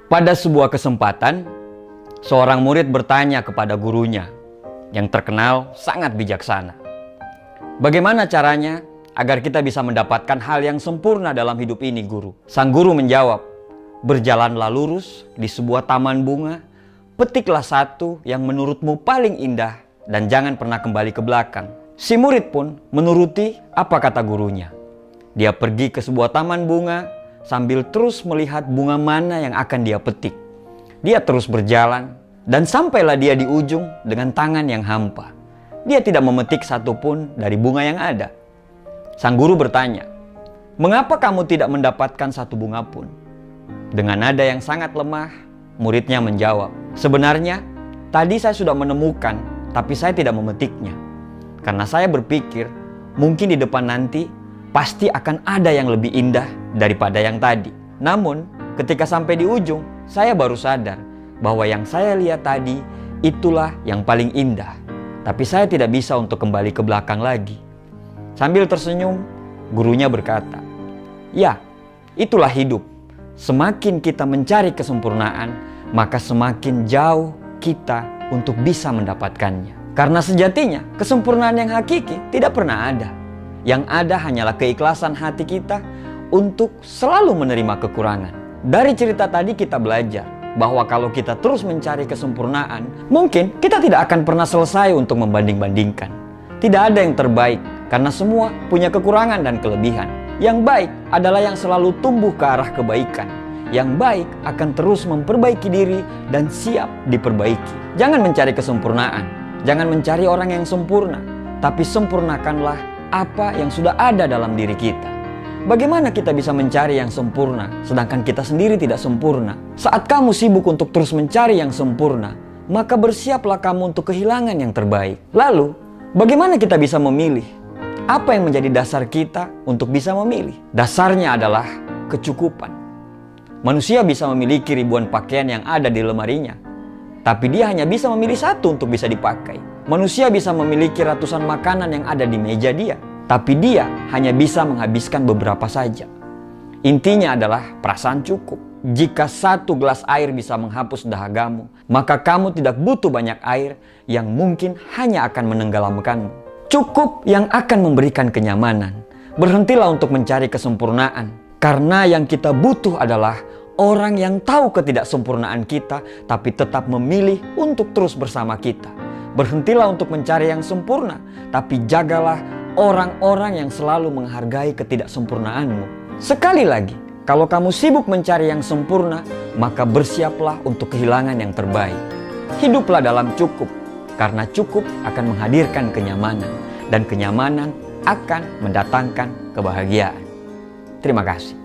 Pada sebuah kesempatan, seorang murid bertanya kepada gurunya yang terkenal sangat bijaksana. Bagaimana caranya agar kita bisa mendapatkan hal yang sempurna dalam hidup ini, guru? Sang guru menjawab, berjalanlah lurus di sebuah taman bunga, petiklah satu yang menurutmu paling indah dan jangan pernah kembali ke belakang. Si murid pun menuruti apa kata gurunya. Dia pergi ke sebuah taman bunga sambil terus melihat bunga mana yang akan dia petik. Dia terus berjalan dan sampailah dia di ujung dengan tangan yang hampa. Dia tidak memetik satupun dari bunga yang ada. Sang guru bertanya, "Mengapa kamu tidak mendapatkan satu bunga pun?" Dengan nada yang sangat lemah, muridnya menjawab, "Sebenarnya tadi saya sudah menemukan, tapi saya tidak memetiknya. Karena saya berpikir mungkin di depan nanti pasti akan ada yang lebih indah daripada yang tadi. Namun, ketika sampai di ujung, saya baru sadar bahwa yang saya lihat tadi itulah yang paling indah. Tapi saya tidak bisa untuk kembali ke belakang lagi." Sambil tersenyum, gurunya berkata, "Ya, itulah hidup. Semakin kita mencari kesempurnaan, maka semakin jauh kita untuk bisa mendapatkannya. Karena sejatinya, kesempurnaan yang hakiki tidak pernah ada. Yang ada hanyalah keikhlasan hati kita untuk selalu menerima kekurangan." Dari cerita tadi kita belajar bahwa kalau kita terus mencari kesempurnaan, mungkin kita tidak akan pernah selesai untuk membanding-bandingkan. Tidak ada yang terbaik, karena semua punya kekurangan dan kelebihan. Yang baik adalah yang selalu tumbuh ke arah kebaikan. Yang baik akan terus memperbaiki diri dan siap diperbaiki. Jangan mencari kesempurnaan, jangan mencari orang yang sempurna, tapi sempurnakanlah apa yang sudah ada dalam diri kita. Bagaimana kita bisa mencari yang sempurna sedangkan kita sendiri tidak sempurna? Saat kamu sibuk untuk terus mencari yang sempurna, maka bersiaplah kamu untuk kehilangan yang terbaik. Lalu, bagaimana kita bisa memilih? Apa yang menjadi dasar kita untuk bisa memilih? Dasarnya adalah kecukupan. Manusia bisa memiliki ribuan pakaian yang ada di lemarinya, tapi dia hanya bisa memilih satu untuk bisa dipakai. Manusia bisa memiliki ratusan makanan yang ada di meja dia, tapi dia hanya bisa menghabiskan beberapa saja. Intinya adalah perasaan cukup. Jika satu gelas air bisa menghapus dahagamu, maka kamu tidak butuh banyak air yang mungkin hanya akan menenggelamkanmu. Cukup yang akan memberikan kenyamanan. Berhentilah untuk mencari kesempurnaan, karena yang kita butuh adalah orang yang tahu ketidaksempurnaan kita, tapi tetap memilih untuk terus bersama kita. Berhentilah untuk mencari yang sempurna, tapi jagalah orang-orang yang selalu menghargai ketidaksempurnaanmu. Sekali lagi, kalau kamu sibuk mencari yang sempurna, maka bersiaplah untuk kehilangan yang terbaik. Hiduplah dalam cukup, karena cukup akan menghadirkan kenyamanan, dan kenyamanan akan mendatangkan kebahagiaan. Terima kasih.